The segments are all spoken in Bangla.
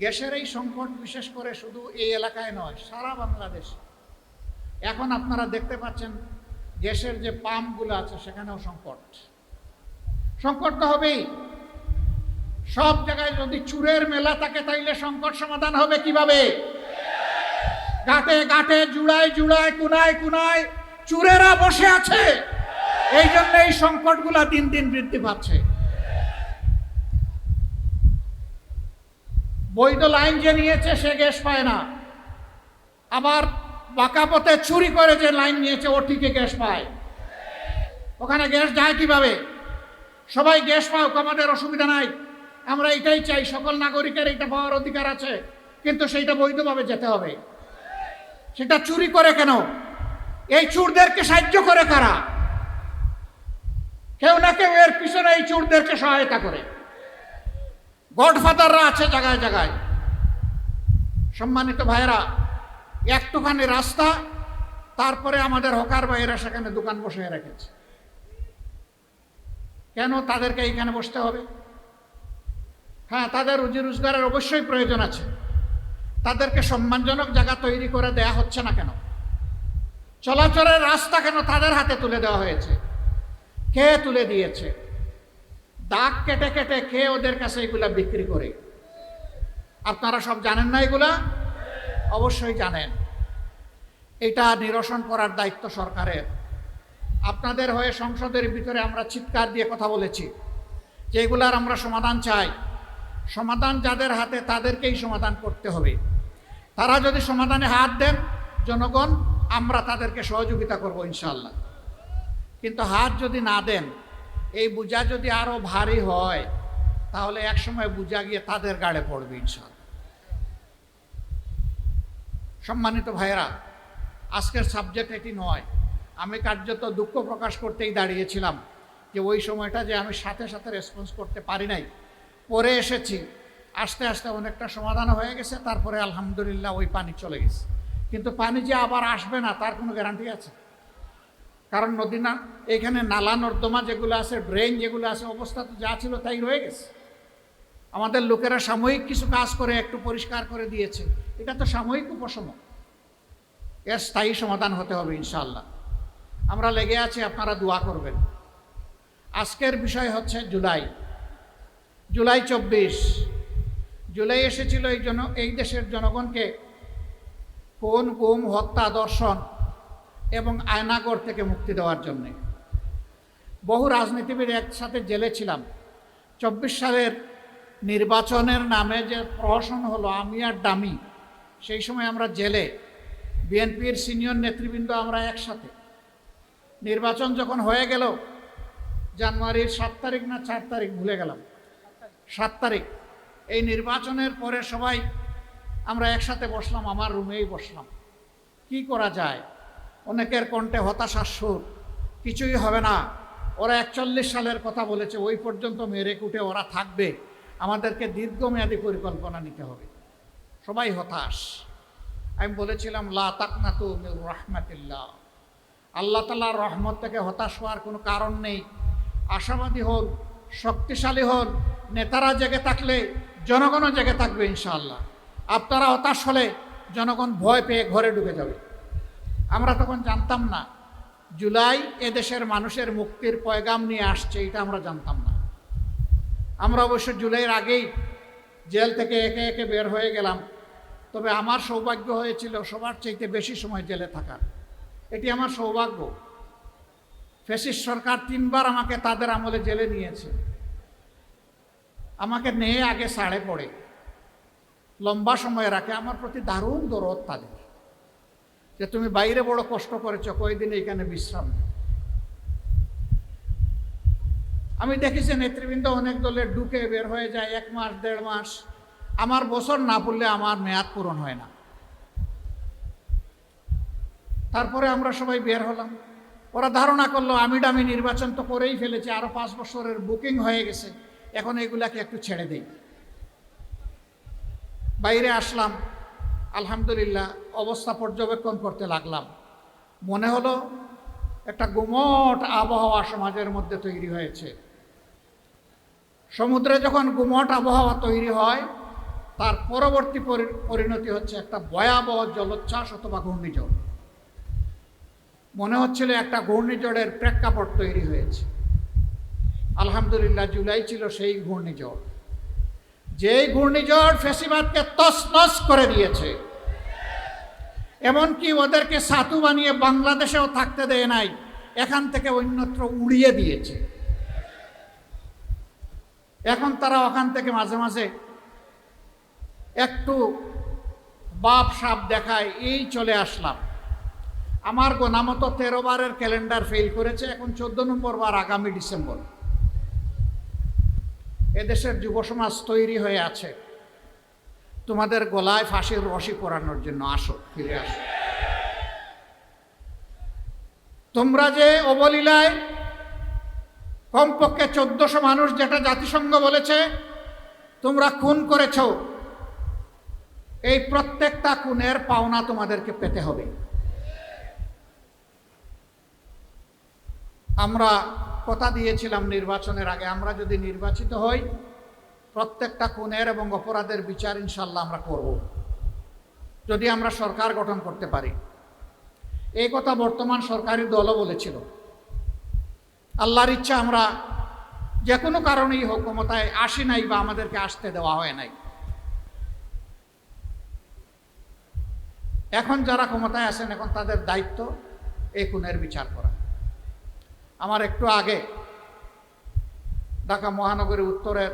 গ্যাসের এই সংকট বিশেষ করে শুধু এই এলাকায় নয়, সারা বাংলাদেশ। এখন আপনারা দেখতে পাচ্ছেন গ্যাসের যে পাম্পগুলো আছে সেখানেও সংকট তো হবেই। সব জায়গায় যদি চুরের মেলা থাকে তাইলে সংকট সমাধান হবে কিভাবে? ঘাটে ঘাটে জুড়ায় জুড়ায় কুনায় কুনায় চুরেরা বসে আছে। এই জন্য এই সংকটগুলা দিন দিন বৃদ্ধি পাচ্ছে। বৈধ লাইন যে নিয়েছে সে গ্যাস পায় না, আবার বাঁকা পথে চুরি করে যে লাইন নিয়েছে ও ঠিকই গ্যাস পায়। ওখানে গ্যাস যায় কিভাবে? সবাই গ্যাস পাওক, আমাদের অসুবিধা নাই। আমরা এটাই চাই, সকল নাগরিকের এটা পাওয়ার অধিকার আছে, কিন্তু সেইটা বৈধভাবে যেতে হবে। সেটা চুরি করে কেন? এই চোরদেরকে সাহায্য করে কারা? কেউ না কেউ এর পিছনে এই চোরদেরকে সহায়তা করে। গডফাদাররা আছে জায়গায় জায়গায়। সম্মানিত ভাইয়েরা, একটুখানি রাস্তা, তারপরে আমাদের হকার ভাইয়েরা সেখানে দোকান বসিয়ে রেখেছে। কেন তাদেরকে এইখানে বসতে হবে? হ্যাঁ, তাদের রুজি রোজগারের অবশ্যই প্রয়োজন আছে। তাদেরকে সম্মানজনক জায়গা তৈরি করে দেয়া হচ্ছে না কেন? চলাচলের রাস্তা কেন তাদের হাতে তুলে দেওয়া হয়েছে? কে তুলে দিয়েছে? দাগ কেটে কেটে কে ওদের কাছে এগুলা বিক্রি করে? আপনারা সব জানেন না এগুলা? অবশ্যই জানেন। এটা নিরসন করার দায়িত্ব সরকারের। আপনাদের হয়ে সংসদের ভিতরে আমরা চিৎকার দিয়ে কথা বলেছি যে এগুলার আমরা সমাধান চাই। সমাধান যাদের হাতে তাদেরকেই সমাধান করতে হবে। তারা যদি সমাধানে হাত দেন, জনগণ আমরা তাদেরকে সহযোগিতা করব ইনশাআল্লাহ। কিন্তু হাত যদি না দেন, এই বোঝা যদি আরো ভারী হয়, তাহলে একসময় বোঝা গিয়ে তাদের গাড়ে পড়বে ইনশাআল্লাহ। সম্মানিত ভাইয়েরা, আজকের সাবজেক্ট এটি নয়। আমি কার্যত দুঃখ প্রকাশ করতেই দাঁড়িয়েছিলাম যে ওই সময়টা যে আমি সাথে সাথে রেসপন্স করতে পারি নাই। পরে এসেছি, আস্তে আস্তে অনেকটা সমাধান হয়ে গেছে। তারপরে আলহামদুলিল্লাহ ওই পানি চলে গেছে। কিন্তু পানি যে আবার আসবে না তার কোনো গ্যারান্টি আছে? কারণ নদী না, এখানে নালা নর্দমা যেগুলো আছে, ড্রেন যেগুলো আছে, অবস্থা তো যা ছিল তাই রয়ে গেছে। আমাদের লোকেরা সাময়িক কিছু কাজ করে একটু পরিষ্কার করে দিয়েছে, এটা তো সাময়িক উপশম। এর স্থায়ী সমাধান হতে হবে ইনশাআল্লাহ। আমরা লেগে আছি, আপনারা দোয়া করবেন। আজকের বিষয় হচ্ছে জুলাই 24। জুলাই এসেছিল এই দেশের জনগণকে খুন, গুম, হত্যা, দর্শন এবং আয়নাগর থেকে মুক্তি দেওয়ার জন্যে। বহু রাজনীতিবিদ একসাথে জেলে ছিলাম। 24 সালের নির্বাচনের নামে যে প্রহসন হলো আমি আর ডামি, সেই সময় আমরা জেলে, বিএনপির সিনিয়র নেতৃবৃন্দ আমরা একসাথে। নির্বাচন যখন হয়ে গেল, জানুয়ারির 7 তারিখ না 4 তারিখ ভুলে গেলাম, 7 তারিখ, এই নির্বাচনের পরে সবাই আমরা একসাথে বসলাম, আমার রুমেই বসলাম। কি করা যায়? অনেকের কণ্ঠে হতাশার সুর, কিছুই হবে না, ওরা 41 সালের কথা বলেছে, ওই পর্যন্ত মেরে কুটে ওরা থাকবে, আমাদেরকে দীর্ঘমেয়াদী পরিকল্পনা নিতে হবে। সবাই হতাশ। আমি বলেছিলাম লা তাকনাতু মির রাহমাতিল্লাহ, আল্লাহ তাআলার রহমত থেকে হতাশ হওয়ার কোনো কারণ নেই। আশাবাদী হন, শক্তিশালী হন। নেতারা জেগে থাকলে জনগণও জেগে থাকবে ইনশাআল্লাহ। আপনারা হতাশ হলে জনগণ ভয় পেয়ে ঘরে ঢুকে যাবে। আমরা তখন জানতাম না জুলাই এদেশের মানুষের মুক্তির পয়গাম নিয়ে আসছে, এটা আমরা জানতাম না। আমরা অবশ্য জুলাইয়ের আগেই জেল থেকে একে একে বের হয়ে গেলাম। তবে আমার সৌভাগ্য হয়েছিল সবার চাইতে বেশি সময় জেলে থাকার। এটি আমার সৌভাগ্য। ফ্যাসিস্ট সরকার 3 বার আমাকে তাদের আমলে জেলে নিয়েছে। আমাকে নিয়ে আগে ছাড়ে পড়ে, লম্বা সময় রাখে। আমার প্রতি দারুণ দরদ তাদের, যে তুমি বাইরে বড় কষ্ট করেছো, কয়েকদিন এখানে বিশ্রাম নেই। আমি দেখেছি নেতৃবৃন্দ অনেক দলের ঢুকে বের হয়ে যায় 1 মাস 1.5 মাস। আমার বছর না পড়লে আমার মেয়াদ পূরণ হয় না। তারপরে আমরা সবাই বের হলাম। ওরা ধারণা করলো আমি ডামি নির্বাচন তো করেই ফেলেছি, আরো 5 বছরের বুকিং হয়ে গেছে, এখন এগুলাকে একটু ছেড়ে দেই। বাইরে আসলাম, আলহামদুলিল্লাহ অবস্থা পর্যবেক্ষণ করতে লাগলাম। মনে হলো একটা গুমট আবহাওয়া সমাজের মধ্যে তৈরি হয়েছে। সমুদ্রে যখন গুমট আবহাওয়া তৈরি হয় তার পরবর্তী পরিণতি হচ্ছে একটা ভয়াবহ জলোচ্ছ্বাস অথবা ঘূর্ণিঝড়। মনে হচ্ছিল একটা ঘূর্ণিঝড়ের প্রেক্ষাপট তৈরি হয়েছে। আলহামদুলিল্লাহ, জুলাই ছিল সেই ঘূর্ণিঝড়, যেই ঘূর্ণিঝড় ফ্যাসিবাদকে তছনছ করে দিয়েছে। এমনকি ওদেরকে সাতু বানিয়ে বাংলাদেশেও থাকতে দেয় নাই, এখান থেকে অন্যত্র উড়িয়ে দিয়েছে। এখন তারা ওখান থেকে মাঝে মাঝে একটু বাপ সাপ দেখায়, এই চলে আসলাম। আমার গোনামতো 13 বারের ক্যালেন্ডার ফেল করেছে, এখন 14 নম্বর বার আগামী ডিসেম্বর। এদেশের যুব সমাজ তৈরি হয়ে আছে তোমাদের গলায় ফাঁসির রশি পরানোর জন্য। আসো, ফিরে আসো। তোমরা যে অবলীলায় কমপক্ষে 1400 মানুষ, যেটা জাতিসংঘ বলেছে, তোমরা খুন করেছ, এই প্রত্যেকটা খুনের পাওনা তোমাদেরকে পেতে হবে। আমরা কথা দিয়েছিলাম নির্বাচনের আগে, আমরা যদি নির্বাচিত হই, প্রত্যেকটা খুনের এবং অপরাধের বিচার ইনশাল্লাহ আমরা করব, যদি আমরা সরকার গঠন করতে পারি। এই কথা বর্তমান সরকারি দলও বলেছিল। আল্লাহর ইচ্ছা আমরা যে কোনো কারণেই হোক ক্ষমতায় আসি নাই, বা আমাদেরকে আসতে দেওয়া হয় নাই। এখন যারা ক্ষমতায় আছেন, এখন তাদের দায়িত্ব এই খুনের বিচার করা। আমার একটু আগে ঢাকা মহানগরী উত্তরের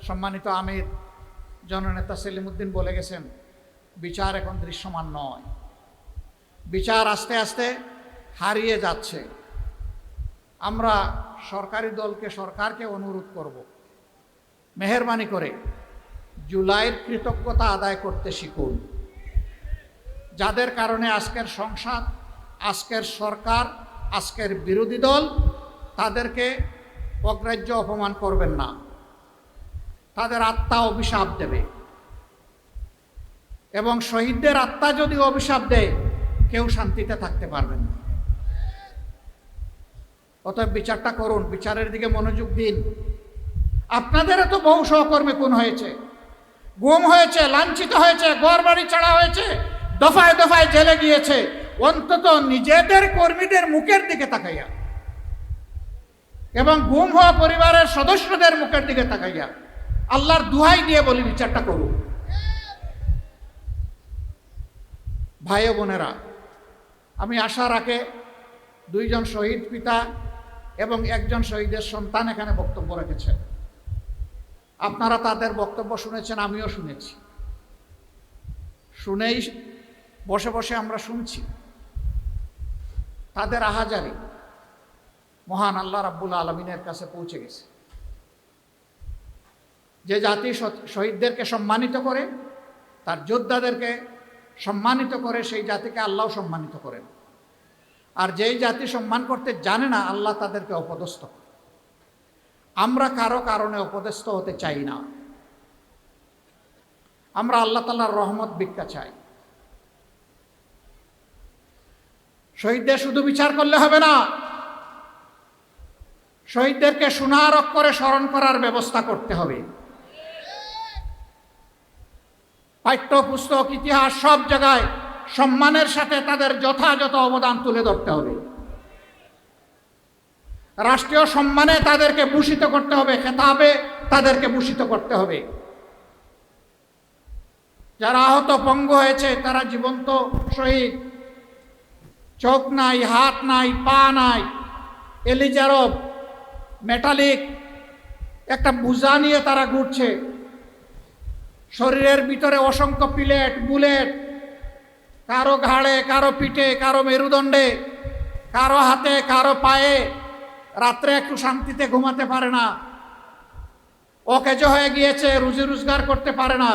সম্মানিত আমির জননেতা সেলিমউদ্দিন বলে গেছেন, বিচার এখন দৃশ্যমান নয়, বিচার আস্তে আস্তে হারিয়ে যাচ্ছে। আমরা সরকারি দলকে, সরকারকে অনুরোধ করব, মেহেরবানি করে জুলাইয়ের কৃতজ্ঞতা আদায় করতে শিখুন। যাদের কারণে আজকের সংসদ, আজকের সরকার, আজকের বিরোধী দল, তাদেরকে অগ্রাহ্য অপমান করবেন না। তাদের আত্মা অভিশাপ দেবে, এবং শহীদদের আত্মা যদি অভিশাপ দেয়, কেউ শান্তিতে থাকতে পারবেন না। অতএব বিচারটা করুন, বিচারের দিকে মনোযোগ দিন। আপনাদেরও তো বহু সহকর্মী খুন হয়েছে, গুম হয়েছে, লাঞ্ছিত হয়েছে, ঘরবাড়ি ছাড়া হয়েছে, দফায় দফায় জেলে গিয়েছে। অন্তত নিজেদের কর্মীদের মুখের দিকে তাকাইয়া এবং গুম হওয়া পরিবারের সদস্যদের মুখের দিকে তাকাইয়া আল্লাহর দুহাই দিয়ে বলি, বিচারটা করুন। ভাই ও বোনেরা, আমি আশা রাখে 2 জন শহীদ পিতা এবং 1 জন শহীদের সন্তান এখানে বক্তব্য রেখেছেন। আপনারা তাদের বক্তব্য শুনেছেন, আমিও শুনেছি। শুনেই বসে বসে আমরা শুনছি তাদের আহাজারি মহান আল্লাহ রাব্বুল আলামিনের কাছে পৌঁছে গেছে। যে জাতি শহীদদেরকে সম্মানিত করে, তার যোদ্ধাদেরকে সম্মানিত করে, সেই জাতিকে আল্লাহ সম্মানিত করেন। আর যেই জাতি সম্মান করতে জানে না, আল্লাহ তাদেরকে অপদস্থ করে। আমরা কারো কারণে অপদস্থ হতে চাই না। আমরা আল্লাহ তাআলার রহমত ভিক্ষা চাই। শহীদদের শুধু বিচার করলে হবে না, শহীদদেরকে সোনার অক্ষরে স্মরণ করার ব্যবস্থা করতে হবে। পাঠ্যপুস্তক, ইতিহাস, সব জায়গায় সম্মানের সাথে তাদের যথাযথ অবদান তুলে ধরতে হবে। রাষ্ট্রীয় সম্মানে তাদেরকে ভূষিত করতে হবে, খেতাবে তাদেরকে ভূষিত করতে হবে। যারা আহত পঙ্গু হয়েছে, তারা জীবন্ত শহীদ, চোখ নাই, হাত নাই, পা নাই, এলিজারব মেটালিক একটা বোঝা নিয়ে তারা ঘুরছে। শরীরের ভিতরে অসংখ্য প্লেট, বুলেট, কারো ঘাড়ে, কারো পিঠে, কারো মেরুদণ্ডে, কারো হাতে, কারো পায়ে। রাত্রে একটু শান্তিতে ঘুমাতে পারে না, অকেজ হয়ে গিয়েছে, রুজি রোজগার করতে পারে না।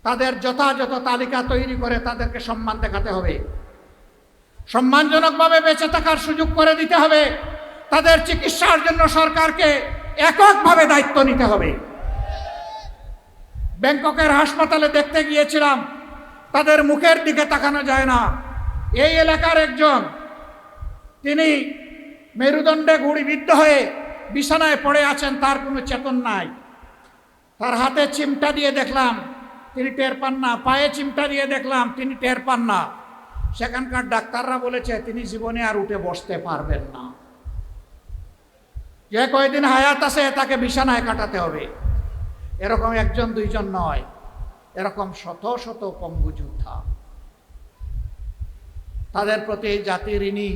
তাদের যথাযথ তালিকা তৈরি করে তাদেরকে সম্মান দেখাতে হবে, সম্মানজনকভাবে বেঁচে থাকার সুযোগ করে দিতে হবে। তাদের চিকিৎসার জন্য সরকারকে এককভাবে দায়িত্ব নিতে হবে। ব্যাংককের হাসপাতালে দেখতে গিয়েছিলাম, তাদের মুখের দিকে তাকানো যায় না। এই এলাকার একজন, তিনি মেরুদণ্ডে গুড়িবিদ্ধ হয়ে বিছানায় পড়ে আছেন, তার কোনো চেতন নাই। তার হাতে চিমটা দিয়ে দেখলাম তিনি টের পান না, পায়ে চিমটা দিয়ে দেখলাম তিনি টের পান না। সেখানকার ডাক্তাররা বলেছে তিনি জীবনে আর উঠে বসতে পারবেন না। যে কয়দিন হায়াত আছে তাকে বিছানায় কাটাতে হবে। এরকম একজন দুইজন নয়, এরকম শত শত পঙ্গু যোদ্ধা। তাদের প্রতি এই জাতি ঋণী।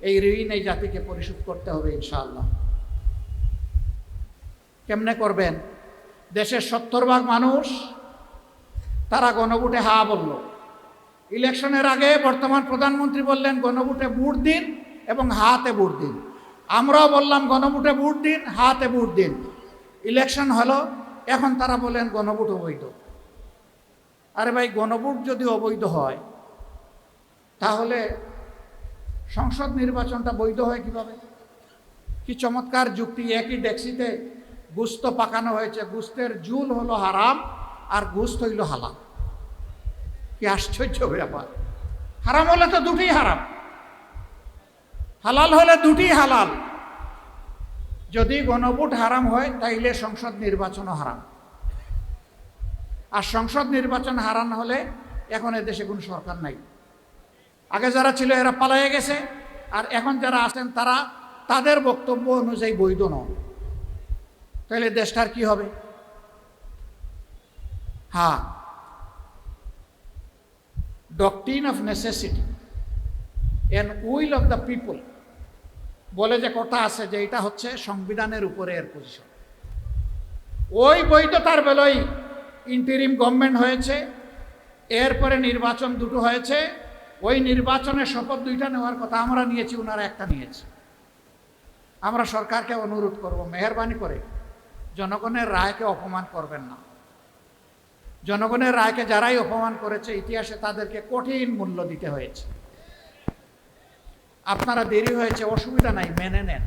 এই ঋণ এই জাতিকে পরিশোধ করতে হবে ইনশাআল্লাহ। কেমনে করবেন? দেশের 70% মানুষ তারা গণভোটে হা বলল। ইলেকশনের আগে বর্তমান প্রধানমন্ত্রী বললেন গণভোটে ভোট দিন এবং হাতে ভোট দিন। আমরাও বললাম গণভোটে ভোট দিন, হাতে ভোট দিন। ইলেকশন হলো, এখন তারা বলেন গণভোট অবৈধ। আরে ভাই, গণভোট যদি অবৈধ হয় তাহলে সংসদ নির্বাচনটা বৈধ হয় কিভাবে? কি চমৎকার যুক্তি! একই ডেক্সিতে গোস্ত পাকানো হয়েছে, গোস্তের ঝুল হলো হারাম আর গোস্ত হইল হালাল। কি আশ্চর্য ব্যাপার! হারাম হলে তো দুটি হারাম, হালাল হলে দুটি হালাল। যদি গণভোট হারাম হয় তাইলে সংসদ নির্বাচনও হারাম। আর সংসদ নির্বাচন হারাম হলে এখন এদেশে কোনো সরকার নাই। আগে যারা ছিল এরা পালাইয়ে গেছে, আর এখন যারা আছেন তারা তাদের বক্তব্য অনুযায়ী বৈধ নন। তাহলে দেশটার কি হবে? হ্যাঁ, doctrine of necessity and will of the people বলে যে কথা আছে, যে এটা হচ্ছে সংবিধানের উপরে এর পজিশন। ওই বৈধতার বেলায় ইন্টারিম গভর্নমেন্ট হয়েছে, এরপরে নির্বাচন দুটো হয়েছে। ওই নির্বাচনের শপথ দুইটা নেওয়ার কথা আমরা নিয়েছি, ওনারা একটা নিয়েছে। আমরা সরকারকে অনুরোধ করব, মেহরবানি করে জনগণের রায়কে অপমান করবেন না। জনগণের রায়কে যারাই অপমান করেছে ইতিহাসে তাদেরকে কঠিন মূল্য দিতে হয়েছে। আপনারা দেরি হয়েছে, অসুবিধা নাই, মেনে নেন।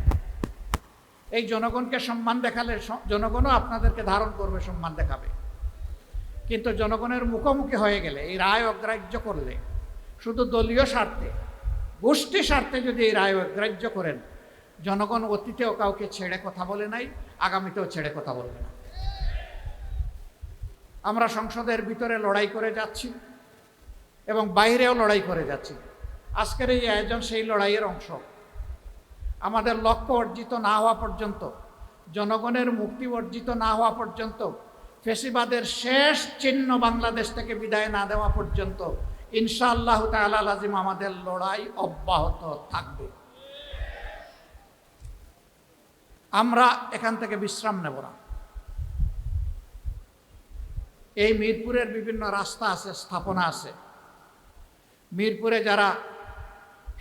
এই জনগণকে সম্মান দেখালে জনগণও আপনাদেরকে ধারণ করবে, সম্মান দেখাবে। কিন্তু জনগণের মুখোমুখি হয়ে গেলে, এই রায় অগ্রাহ্য করলে, শুধু দলীয় স্বার্থে, গোষ্ঠী স্বার্থে যদি এই রায় অগ্রাহ্য করেন, জনগণ অতীতেও কাউকে ছেড়ে কথা বলে নাই, আগামীতেও ছেড়ে কথা বলবে না। আমরা সংসদের ভিতরে লড়াই করে যাচ্ছি এবং বাইরেও লড়াই করে যাচ্ছি। আজকের এই আয়োজন সেই লড়াইয়ের অংশ। আমাদের লক্ষ্য অর্জিত না হওয়া পর্যন্ত, জনগণের মুক্তি অর্জিত না হওয়া পর্যন্ত, ফ্যাসিবাদের শেষ চিহ্ন বাংলাদেশ থেকে বিদায় না দেওয়া পর্যন্ত ইনশাআল্লাহ তাআলা লাজিম আমাদের লড়াই অব্যাহত থাকবে। আমরা এখান থেকে বিশ্রাম নেব না। এই মিরপুরের বিভিন্ন রাস্তা আছে, স্থাপনা আছে। মিরপুরে যারা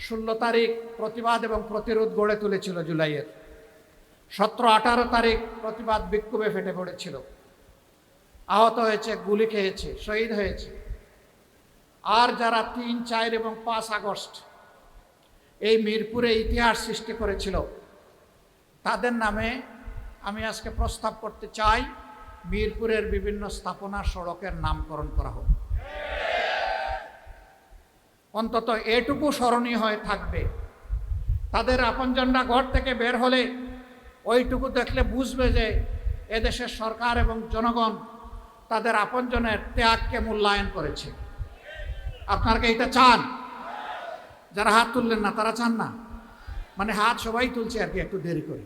16 তারিখ প্রতিবাদ এবং প্রতিরোধ গড়ে তুলেছিল, জুলাইয়ের 17-18 তারিখ প্রতিবাদ বিক্ষোভে ফেটে পড়েছিল, আহত হয়েছে, গুলি খেয়েছে, শহীদ হয়েছে। আর যারা 3, 4 এবং 5 আগস্ট এই মিরপুরে ইতিহাস সৃষ্টি করেছিল, তাদের নামে আমি আজকে প্রস্তাব করতে চাই মিরপুরের বিভিন্ন স্থাপনা, সড়কের নামকরণ করা হোক। অন্তত এটুকু স্মরণীয় হয়ে থাকবে। তাদের আপনজনরা ঘর থেকে বের হলে ওইটুকু দেখলে বুঝবে যে এদেশের সরকার এবং জনগণ তাদের আপনজনের ত্যাগকে মূল্যায়ন করেছে। আপনারা কি এটা চান? যারা হাত তুললেন না তারা চান না? মানে হাত সবাই তুলছে আর কি, একটু দেরি করে।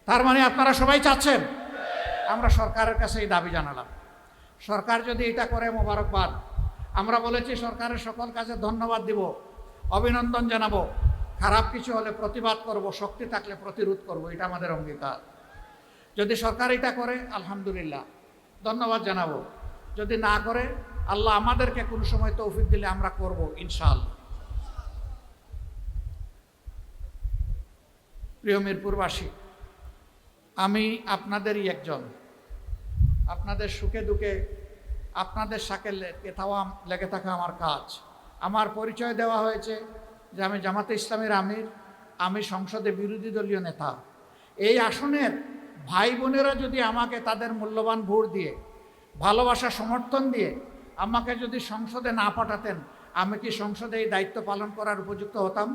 তার মানে আপনারা সবাই চাচ্ছেন। আমরা সরকারের কাছে এই দাবি জানালাম। সরকার যদি এটা করে, মোবারকবাদ। আমরা বলেছি সরকারের সকল কাজে ধন্যবাদ দিব, অভিনন্দন জানাবো। খারাপ কিছু হলে প্রতিবাদ করব, শক্তি থাকলে প্রতিরোধ করব, এটা আমাদের অঙ্গীকার। যদি সরকার এটা করে আলহামদুলিল্লাহ, ধন্যবাদ জানাবো। যদি না করে, আল্লাহ আমাদেরকে কোনো সময় তৌফিক দিলে আমরা করব ইনশাআল্লাহ। প্রিয় মিরপুরবাসী, আমি আপনাদেরই একজন। আপনাদের সুখে দুঃখে আপনাদের সাথে লেগে থাকা আমার কাজ। আমার পরিচয় দেওয়া হয়েছে যে আমি জামাতে ইসলামের আমির, আমি সংসদে বিরোধী দলীয় নেতা। এই আসনের ভাই বোনেরা যদি আমাকে তাদের মূল্যবান ভোট দিয়ে, ভালোবাসা সমর্থন দিয়ে আমাকে যদি সংসদে না পাঠাতেন, আমি কি সংসদে এই দায়িত্ব পালন করার উপযুক্ত হতাম?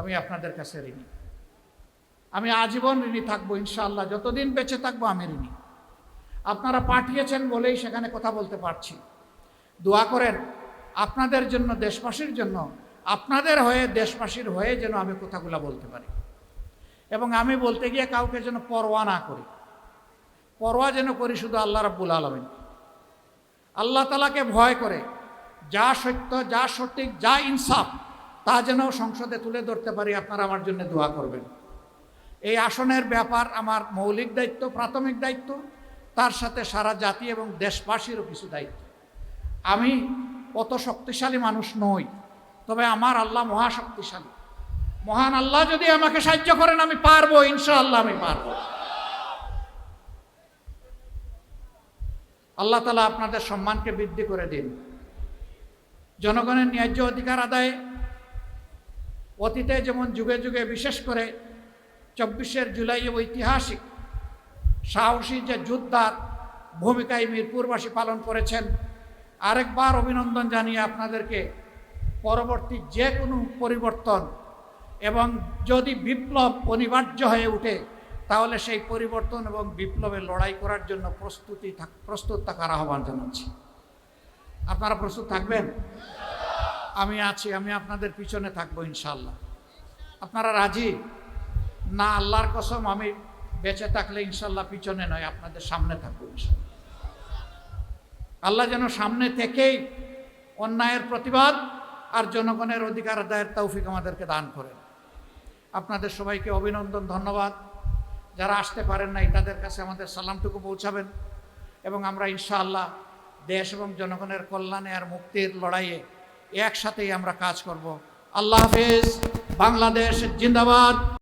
আমি আপনাদের কাছে ঋণী। আমি আজীবন ঋণী থাকবো ইনশাআল্লাহ। যতদিন বেঁচে থাকবো আমি ঋণী। আপনারা পাঠিয়েছেন বলেই সেখানে কথা বলতে পারছি। দোয়া করেন আপনাদের জন্য, দেশবাসীর জন্য, আপনাদের হয়ে, দেশবাসীর হয়ে যেন আমি কথাগুলো বলতে পারি, এবং আমি বলতে গিয়ে কাউকে যেন পরোয়া না করি। পরোয়া যেন করি শুধু আল্লাহ রাব্বুল আলামিন, আল্লাহ তাআলাকে ভয় করে যা সত্য, যা সঠিক, যা ইনসাফ তা যেন সংসদে তুলে ধরতে পারি। আপনারা আমার জন্য দোয়া করবেন। এই আসনের ব্যাপার আমার মৌলিক দায়িত্ব, প্রাথমিক দায়িত্ব, তার সাথে সারা জাতি এবং দেশবাসীরও কিছু দায়িত্ব। আমি অত শক্তিশালী মানুষ নই, তবে আমার আল্লাহ মহাশক্তিশালী। মহান আল্লাহ যদি আমাকে সাহায্য করেন আমি পারবো, ইনশাআল্লাহ আমি পারবো। আল্লাহ তাআলা আপনাদের সম্মানকে বৃদ্ধি করে দিন। জনগণের ন্যায্য অধিকার আদায়ে অতীতে যেমন যুগে যুগে, বিশেষ করে 24শে জুলাই ঐতিহাসিক সাহসী যে যোদ্ধার ভূমিকায় মিরপুরবাসী পালন করেছেন, আরেকবার অভিনন্দন জানিয়ে আপনাদেরকে পরবর্তী যে কোনো পরিবর্তন এবং যদি বিপ্লব অনিবার্য হয়ে ওঠে তাহলে সেই পরিবর্তন এবং বিপ্লবের লড়াই করার জন্য প্রস্তুত থাকার আহ্বান জানাচ্ছি। আপনারা প্রস্তুত থাকবেন? আমি আছি, আমি আপনাদের পিছনে থাকবো ইনশাআল্লাহ। আপনারা রাজি না? আল্লাহর কসম আমি বেঁচে থাকলে ইনশাআল্লাহ পিছনে নয়, আপনাদের সামনে থাকবো ইনশাআল্লাহ। আল্লাহ যেন সামনে থেকেই অন্যায়ের প্রতিবাদ আর জনগণের অধিকার আদায়ের তৌফিক আমাদেরকে দান করেন। আপনাদের সবাইকে অভিনন্দন, ধন্যবাদ। যারা আসতে পারেন নাই তাদের কাছে আমাদের সালামটুকু পৌঁছাবেন, এবং আমরা ইনশাআল্লাহ দেশ এবং জনগণের কল্যাণে আর মুক্তির লড়াইয়ে একসাথেই আমরা কাজ করব। আল্লাহ হাফেজ। বাংলাদেশ জিন্দাবাদ।